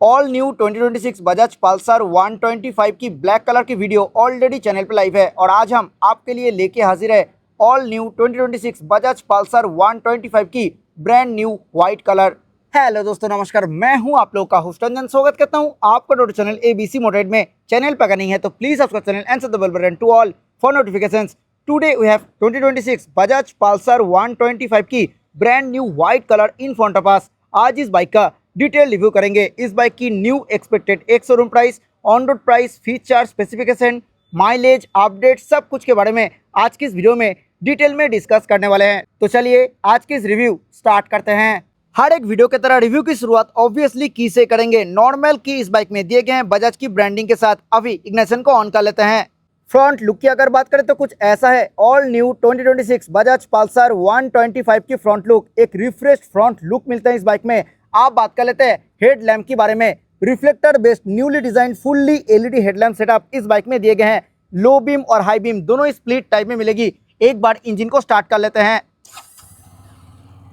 All new 2026 Bajaj Pulsar 125 की black colour की video already channel पे लाइव है और आज हम आपके लिए लेके हाजिर है ऑल न्यू 2026 बजाज पल्सर 125 की brand new white colour. Hello दोस्तों, नमस्कार। मैं हूं आप लोग का होस्ट रंजन। स्वागत करता हूं आपका टोटो चैनल एबीसी मोटरेड में। चैनल पर अगर नहीं है तो please subscribe channel and the bell button to all for notifications. Today we have 2026 Bajaj Pulsar 125 की brand new white colour in front of us. आज इस बाइक का डिटेल रिव्यू करेंगे। इस बाइक की न्यू एक्सपेक्टेड एक showroom price, on road price, feature, specification, mileage, update, सब कुछ के बारे में आज की इस वीडियो में डिटेल में डिस्कस करने वाले हैं। तो चलिए आज की इस रिव्यू स्टार्ट करते हैं। हर एक वीडियो की तरह रिव्यू की शुरुआत ऑब्वियसली की से करेंगे। नॉर्मल की इस बाइक में दिए गए हैं बजाज की ब्रांडिंग के साथ। अभी इग्निशन को ऑन कर लेते हैं। फ्रंट लुक की अगर बात करें तो कुछ ऐसा है। ऑल न्यू 2026 बजाज पल्सर 125 की फ्रंट लुक, एक रिफ्रेश फ्रंट लुक मिलता है इस बाइक में। आप बात कर लेते हैं हेड लैम्प के बारे में। Reflector based newly design fully LED headlamp setup इस बाइक में दिए गए हैं। लो बीम और हाई बीम दोनों स्प्लिट टाइप में मिलेगी। एक बार इंजन को स्टार्ट कर लेते हैं।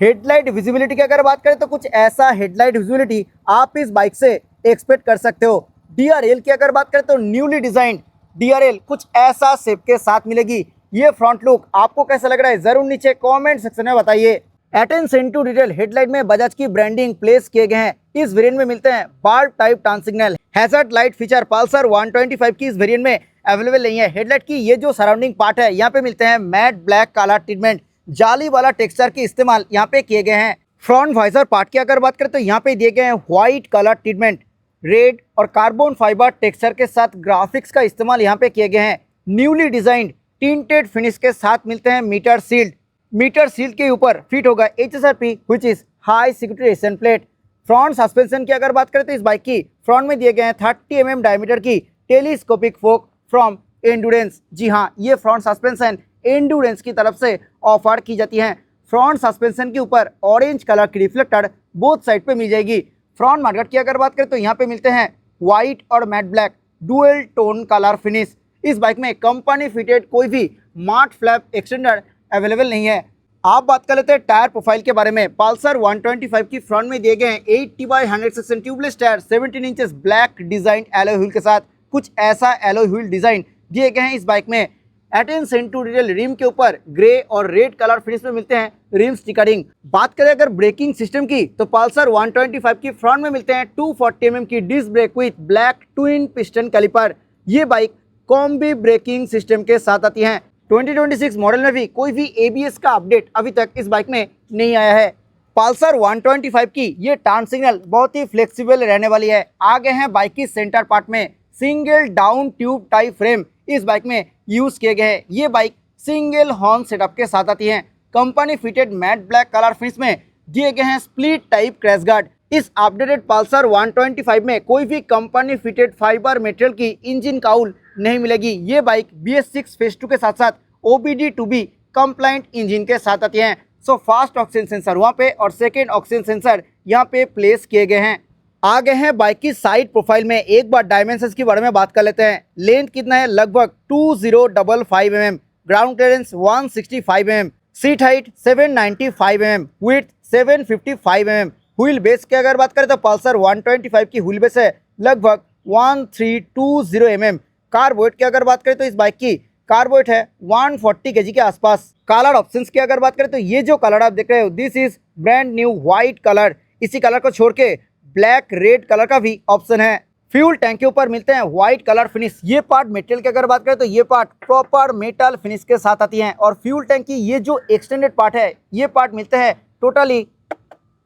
हेडलाइट विजिबिलिटी की अगर बात करें तो कुछ ऐसा हेडलाइट विजिबिलिटी आप इस बाइक से एक्सपेक्ट कर सकते हो। डीआरएल की अगर बात करें तो न्यूली डिजाइंड डीआरएल कुछ ऐसा शेप के साथ मिलेगी। ये फ्रंट लुक आपको कैसा लग रहा है जरूर नीचे कमेंट सेक्शन में बताइए। अटेंशन टू डिटेल हेडलाइट में बजाज की ब्रांडिंग प्लेस किए गए हैं। इस वेरिएंट में मिलते हैं bar type turn signal. Hazard light feature Pulsar 125 की इस वेरिएंट में अवेलेबल नहीं है। हेडलाइट की ये जो सराउंडिंग पार्ट है यहाँ पे मिलते हैं मैट ब्लैक कलर ट्रीटमेंट। जाली वाला टेक्सचर के इस्तेमाल यहाँ पे किए गए हैं। फ्रंट वाइजर पार्ट की अगर बात करें तो यहाँ पे दिए गए हैं व्हाइट कलर ट्रीटमेंट। रेड और कार्बन फाइबर टेक्सचर के साथ ग्राफिक्स का इस्तेमाल यहाँ पे किए गए हैं। न्यूली डिजाइंड टिंटेड फिनिश के साथ मिलते हैं मीटर सील्ड। मीटर सील्ड के ऊपर फिट होगा HSRP which is high security ration plate. Front suspension की अगर बात करें तो इस बाइक की फ्रंट में दिए गए हैं 30 mm डायमीटर की टेलीस्कोपिक फोक फ्रॉम एंडुरेंस। जी हाँ, ये फ्रंट सस्पेंशन एंडुरेंस की तरफ से ऑफर की जाती है। फ्रंट सस्पेंशन के ऊपर ऑरेंज कलर की रिफ्लेक्टर बोथ साइड पे मिल जाएगी। फ्रंट मडगार्ड की अगर बात करें तो यहाँ पे मिलते हैं व्हाइट और matte black dual tone colour finish. इस बाइक में कंपनी फिटेड कोई भी मार्ट फ्लैप एक्सटेंडर अवेलेबल नहीं है। आप बात कर लेते हैं टायर प्रोफाइल के बारे में। पल्सर 125 की फ्रंट में दिए गए हैं 80/100 section tubeless tyre 17 inches black design alloy wheel के साथ। कुछ ऐसा एलॉय व्हील डिजाइन दिए गए हैं इस बाइक में। अटेंशन टू डिटेल रिम के ऊपर ग्रे और रेड कलर फिनिश में मिलते हैं रिम स्टिकरिंग। बात करें अगर ब्रेकिंग सिस्टम की तो पल्सर 125 की फ्रंट में मिलते हैं 240 mm की disc brake with black twin piston caliper. ये बाइक कॉम्बी ब्रेकिंग सिस्टम के साथ आती है। 2026 मॉडल में भी कोई भी ABS का अपडेट अभी तक इस बाइक में नहीं आया है। पल्सर 125 की ये टर्न सिग्नल बहुत ही फ्लेक्सिबल रहने वाली है। आगे हैं बाइक की सेंटर पार्ट में single down tube type frame इस बाइक में यूज किए गए हैं। ये बाइक सिंगल हॉर्न सेटअप के साथ आती है। Company fitted mat black colour finish में दिए गए हैं स्प्लिट टाइप क्रैश गार्ड। इस अपडेटेड पल्सर 125 में कोई भी कंपनी फिटेड फाइबर मटेरियल की इंजन काउल नहीं मिलेगी। ये बाइक BS6 फेज 2 के साथ साथ OBD2B कंप्लाइंट इंजन के साथ आती हैं। सो फास्ट ऑक्सीजन सेंसर वहाँ पे और सेकेंड ऑक्सीजन सेंसर यहाँ पे प्लेस किए गए हैं। आगे हैं बाइक की साइड प्रोफाइल में। एक बार डायमेंशंस के बारे में बात कर लेते हैं। लेंथ कितना है? लगभग 2055 mm, ground clearance 165 mm, seat height 795 mm, width 755 mm। Wheel base की अगर बात करें तो पल्सर 125 की व्हील बेस है लगभग 1320 mm। कार्बोरेट की अगर बात करें तो इस बाइक की कार्बोरेट है 140 kg के आसपास। कलर ऑप्शंस की अगर बात करें तो ये जो कलर आप देख रहे हो this is brand new white colour. इसी कलर को छोड़ के ब्लैक रेड कलर का भी ऑप्शन है। फ्यूल टैंक के ऊपर मिलते हैं व्हाइट कलर फिनिश। ये पार्ट मेटल की अगर बात करें तो ये पार्ट प्रॉपर मेटल फिनिश के साथ आती है। और फ्यूल टैंक की ये जो एक्सटेंडेड पार्ट है ये पार्ट मिलते हैं टोटली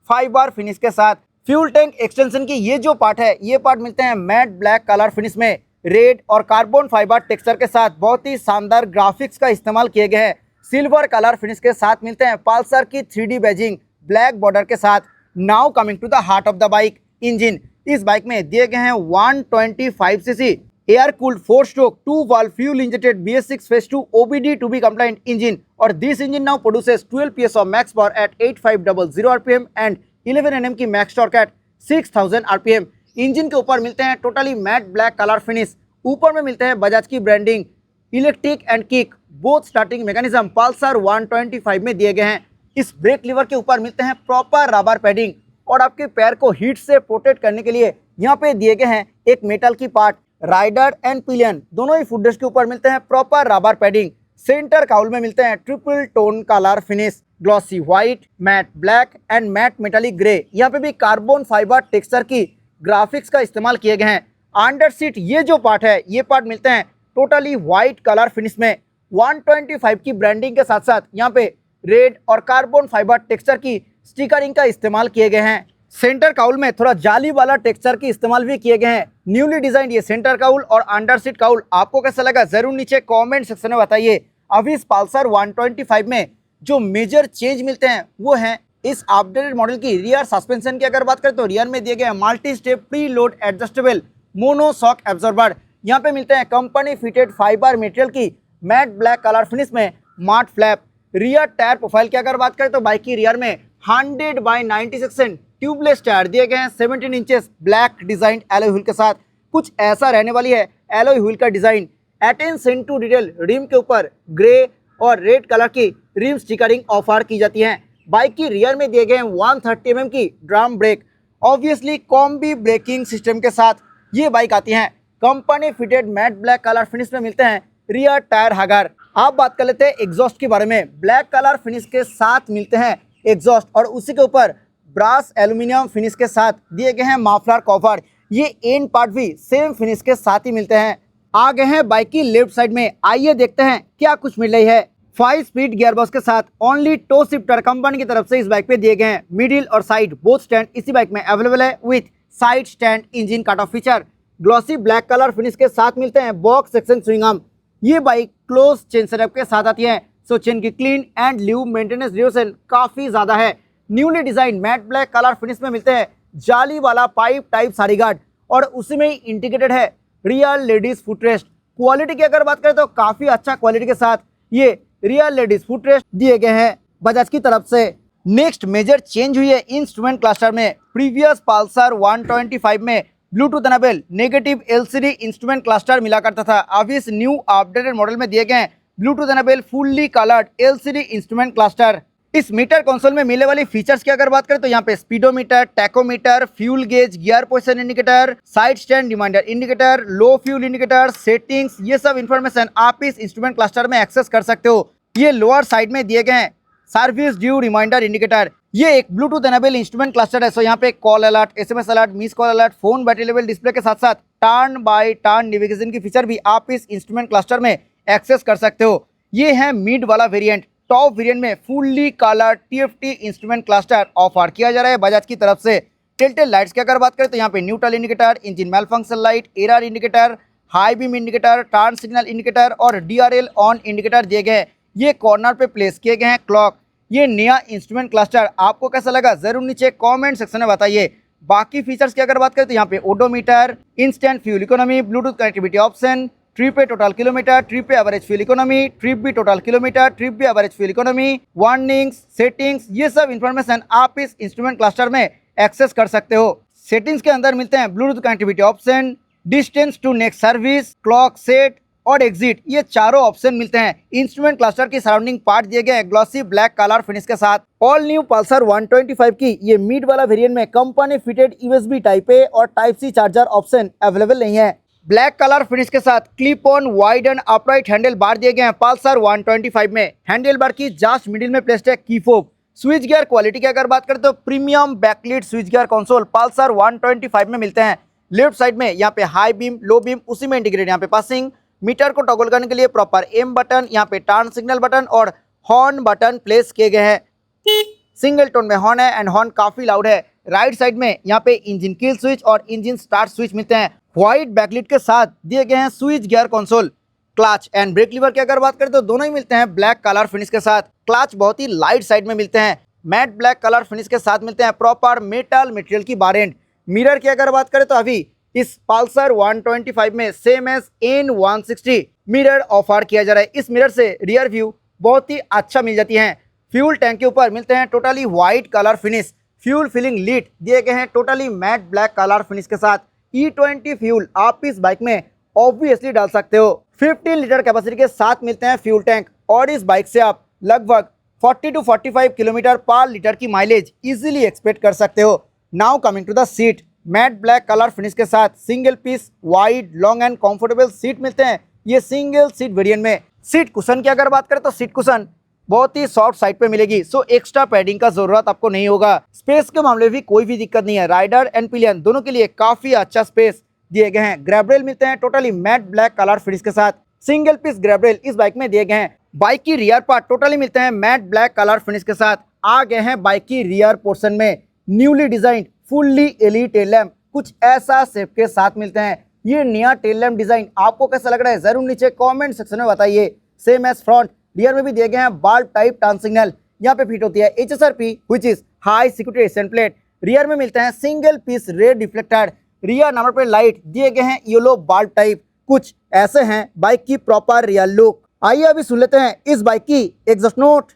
फाइबर फिनिश के साथ। फ्यूल टैंक एक्सटेंशन की ये जो पार्ट है ये पार्ट मिलते हैं मैट ब्लैक कलर फिनिश में रेड और कार्बन फाइबर टेक्सचर के साथ। बहुत ही शानदार ग्राफिक्स का इस्तेमाल किए गए हैं। सिल्वर कलर फिनिश के साथ मिलते हैं पल्सर की 3D बैजिंग ब्लैक बॉर्डर के साथ। Now coming to the heart of the bike, engine. इस बाइक में दिए गए हैं 125 cc air cooled 4 stroke 2 valve fuel injected BS6 phase 2 OBD2B compliant engine. और this engine now produces 12 PS of max power at 8500 RPM and 11 Nm की max torque at 6000 RPM। Engine के ऊपर मिलते हैं totally matte black colour finish. ऊपर में मिलते हैं बजाज की branding. Electric and kick both starting mechanism Pulsar 125 में दिए गए हैं। इस ब्रेक लीवर के ऊपर मिलते हैं प्रॉपर रबर पैडिंग और आपके पैर को हीट से प्रोटेक्ट करने के लिए यहाँ पे दिए गए हैं एक मेटल की पार्ट, राइडर एंड पिलियन दोनों ही फुटरेस्ट के ऊपर मिलते हैं proper rubber padding. Centre cowl में मिलते हैं triple tone colour finish, glossy white, matte black and matte metallic grey. यहाँ पे भी कार्बन फाइबर टेक्सचर की ग्राफिक्स का इस्तेमाल किए गए हैं। अंडर सीट ये जो पार्ट है ये पार्ट मिलते हैं टोटली व्हाइट कलर फिनिश में। 125 की ब्रांडिंग के साथ साथ यहाँ पे रेड और कार्बन फाइबर टेक्सचर की स्टिकरिंग का इस्तेमाल किए गए हैं। सेंटर काउल में थोड़ा जाली वाला टेक्सचर की इस्तेमाल भी किए गए हैं। न्यूली डिजाइन ये सेंटर काउल और अंडर सीट काउल आपको कैसा लगा जरूर नीचे कमेंट सेक्शन में बताइए। अभी इस पल्सर 125 में जो मेजर चेंज मिलते हैं वो हैं इस अपडेटेड मॉडल की रियर सस्पेंशन की अगर बात करें तो रियर में दिए गए multi step pre load adjustable mono shock absorber. यहाँ पे मिलते हैं कंपनी फिटेड फाइबर मटेरियल की मैट ब्लैक कलर फिनिश में mart flap. Rear tyre profile की अगर बात करें तो बाइक की रियर में 100/90 सेक्शन ट्यूबलेस टायर दिए गए हैं 17 inches black design alloy wheel के साथ। कुछ ऐसा रहने वाली है एलॉय व्हील का design. Attention to detail rim के ऊपर ग्रे और रेड कलर की रिम स्टिकरिंग ऑफर की जाती है। बाइक की रियर में दिए गए 130 mm की drum brake, obviously combi braking system के साथ ये बाइक आती हैं। Company fitted mat black colour finish में मिलते हैं रियर टायर हगर। आप बात कर लेते हैं एग्जॉस्ट के बारे में। ब्लैक कलर फिनिश के साथ मिलते हैं एग्जॉस्ट और उसी के ऊपर ब्रास एल्यूमिनियम फिनिश के साथ दिए गए हैं मफलर कवर। ये एंड पार्ट भी सेम फिनिश के साथ ही मिलते हैं। आ गए हैं बाइक की लेफ्ट साइड में, आइए देखते हैं क्या कुछ मिल रही है। 5 स्पीड गियरबॉक्स के साथ ओनली टो शिफ्टर कंपनी की तरफ से इस बाइक पे दिए गए हैं। मिडिल और साइड बोथ स्टैंड इसी बाइक में अवेलेबल है with side stand engine cut off feature. Glossy black colour finish के साथ मिलते हैं बॉक्स सेक्शन स्विंग आर्म। ये बाइक क्लोज चेन सेटअप के साथ आती है, सो चेन की क्लीन एंड ल्यू मेंटेनेंस ड्यूरेशन काफी ज्यादा है। Newly design mat black colour finish में मिलते हैं जाली वाला पाइप टाइप सारी गार्ड और उसी में ही इंटीग्रेटेड है रियल लेडीज फुटरेस्ट। क्वालिटी की अगर बात करें तो काफी अच्छा क्वालिटी के साथ ये रियल लेडीज फुटरेस्ट दिए गए हैं बजाज की तरफ से। नेक्स्ट मेजर चेंज हुई है इंस्ट्रूमेंट क्लस्टर में। प्रीवियस पल्सर 125 में Bluetooth enable negative LCD instrument cluster मिला करता था। अब इस न्यू अपडेटेड मॉडल में दिए गए हैं Bluetooth enable fully coloured LCD instrument cluster. इस मीटर कंसोल में मिलने वाली फीचर्स की अगर बात करें तो यहाँ पे speedometer, tachometer, fuel gauge, gear position indicator, side stand reminder indicator, low fuel indicator, settings, ये सब इंफॉर्मेशन आप इस इंस्ट्रूमेंट क्लस्टर में एक्सेस कर सकते हो। ये लोअर साइड में दिए गए हैं सर्विस ड्यू रिमाइंडर इंडिकेटर। ये एक ब्लूटूथ एनेबल इंस्ट्रूमेंट क्लस्टर है, सो यहाँ पे call alert, SMS alert, miss call alert, phone battery level display के साथ साथ टर्न बाय टर्न नेविगेशन की फीचर भी आप इस इंस्ट्रूमेंट क्लस्टर में एक्सेस कर सकते हो। ये है मिड वाला वेरिएंट। टॉप वेरिएंट में fully colour TFT instrument cluster offer किया जा रहा है बजाज की तरफ से। टिल्टेड लाइट्स की अगर बात करें तो यहाँ पे neutral indicator, engine malfunction light, error indicator, high beam indicator, turn signal indicator और डीआरएल ऑन इंडिकेटर दिए गए हैं। ये कॉर्नर पे प्लेस किए गए हैं क्लॉक। ये नया इंस्ट्रूमेंट क्लस्टर आपको कैसा लगा जरूर नीचे कमेंट सेक्शन में बताइए। बाकी फीचर्स की अगर बात करें तो यहाँ पे odometer, instant fuel economy, Bluetooth connectivity option, trip पे टोटल किलोमीटर, ट्रिप पे एवरेज फ्यूल इकोनॉमी, ट्रिप भी टोटल किलोमीटर, ट्रिप भी average fuel economy, warnings, settings, ये सब इंफॉर्मेशन आप इस इंस्ट्रूमेंट क्लस्टर में एक्सेस कर सकते हो। सेटिंग्स के अंदर मिलते हैं Bluetooth connectivity option, distance to next service, clock set और एग्जिट, ये चारों ऑप्शन मिलते हैं। इंस्ट्रूमेंट क्लस्टर की सराउंडिंग पार्ट दिए गए ग्लॉसी ब्लैक कलर फिनिश के साथ। ऑल न्यू पल्सर 125 की ये मिड वाला वेरिएंट में company fitted USB type A और type C charger option available नहीं है। ब्लैक कलर फिनिश के साथ clip on wide and upright handle bar दिए गए हैं पल्सर 125 में। हैंडल बार की जस्ट मिडिल में प्लेस्ड है की फोक। स्विच गियर क्वालिटी की अगर बात करें तो premium backlit switch gear console Pulsar 125 में मिलते हैं। लेफ्ट साइड में यहाँ पे हाई बीम, लो बीम, उसी में इंटीग्रेट यहाँ पे पासिंग, मीटर को टॉगल करने के लिए प्रॉपर एम बटन, यहाँ पे टर्न सिग्नल बटन और हॉर्न बटन प्लेस किए गए हैं। सिंगल टोन में हॉर्न है एंड हॉर्न काफी लाउड है। राइट साइड में यहाँ पे इंजन किल स्विच और इंजन स्टार्ट स्विच मिलते हैं। व्हाइट बैकलिट के साथ दिए गए हैं switch gear console. Clutch and brake lever की अगर बात करें तो दोनों ही मिलते हैं ब्लैक कलर फिनिश के साथ। क्लच बहुत ही लाइट साइड में मिलते हैं। मैट ब्लैक कलर फिनिश के साथ मिलते हैं प्रॉपर मेटल मटेरियल की बार एंड। मिरर की अगर बात करें तो अभी इस पल्सर 125 में same as N160 mirror offer किया जा रहा है। इस मिरर से रियर व्यू बहुत ही अच्छा मिल जाती है। फ्यूल टैंक के ऊपर मिलते हैं totally white colour finish. Fuel filling lid दिए गए हैं totally matte black colour finish के साथ। E20 फ्यूल आप इस बाइक में ऑब्वियसली डाल सकते हो। 15 लीटर कैपेसिटी के साथ मिलते हैं फ्यूल टैंक और इस बाइक से आप लगभग 40 to 45 किलोमीटर पर लीटर की माइलेज इजीली एक्सपेक्ट कर सकते हो। Now coming to the seat. Matte black colour finish के साथ single piece wide long and comfortable seat मिलते हैं ये सिंगल सीट वेरिएंट में। सीट कुशन की अगर बात करें तो सीट कुशन बहुत ही सॉफ्ट साइड पे मिलेगी, सो एक्स्ट्रा पैडिंग का जरूरत आपको नहीं होगा। स्पेस के मामले में भी कोई भी दिक्कत नहीं है, राइडर एंड पिलियन दोनों के लिए काफी अच्छा स्पेस दिए गए हैं। ग्रैब रेल मिलते हैं totally matte black colour finish के साथ, सिंगल पीस ग्रैब रेल इस बाइक में दिए गए हैं। बाइक की रियर पार्ट टोटली मिलते हैं मैट ब्लैक कलर फिनिश के साथ। आ गए हैं बाइक की रियर पोर्शन में newly design fully LED tail lamp कुछ ऐसा शेप के साथ मिलते हैं। ये नया टेल लैम्प डिजाइन आपको कैसा लग रहा है जरूर नीचे कमेंट सेक्शन में बताइए। सेम एज फ्रंट, रियर में भी दिए गए हैं बल्ब टाइप टर्न सिग्नल, यहाँ पे फिट होती है HSRP which is high security ascent plate. Rear में मिलते हैं single piece red reflector, rear number plate light दिए गए हैं येलो बल्ब टाइप। कुछ ऐसे हैं बाइक की प्रॉपर रियर लुक। आइए अभी सुन लेते हैं इस बाइक की एग्जॉस्ट नोट।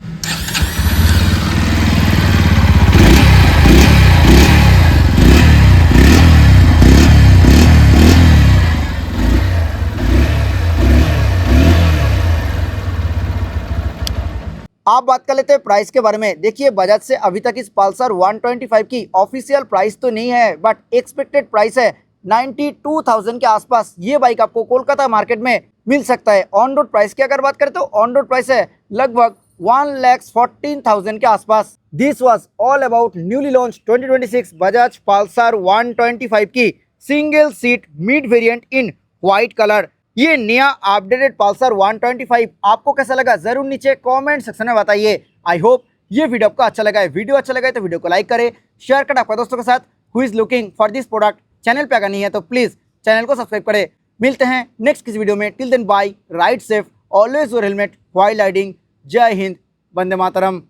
आप बात कर लेते हैं प्राइस के बारे में। देखिए बजाज से अभी तक इस पल्सर 125 की ऑफिशियल प्राइस तो नहीं है, बट एक्सपेक्टेड प्राइस है 92,000 के आसपास। ये बाइक आपको कोलकाता मार्केट में मिल सकता है। ऑन रोड प्राइस की अगर बात करें तो ऑन रोड प्राइस है लगभग 1,14,000 के आसपास। This was all about newly launch 2026 Bajaj Pulsar 125 की सिंगल सीट मिड वेरिएंट इन व्हाइट कलर। ये नया अपडेटेड पल्सर 125 आपको कैसा लगा जरूर नीचे कमेंट सेक्शन में बताइए। आई होप ये वीडियो आपको अच्छा लगा है। वीडियो अच्छा लगा है तो वीडियो को लाइक करें, शेयर करें आपके दोस्तों के साथ who is looking for this product. Channel पे अगर नहीं है तो प्लीज चैनल को सब्सक्राइब करें। मिलते हैं नेक्स्ट किसी वीडियो में। Till then bye, ride safe, always wear helmet while riding. जय हिंद, वंदे मातरम।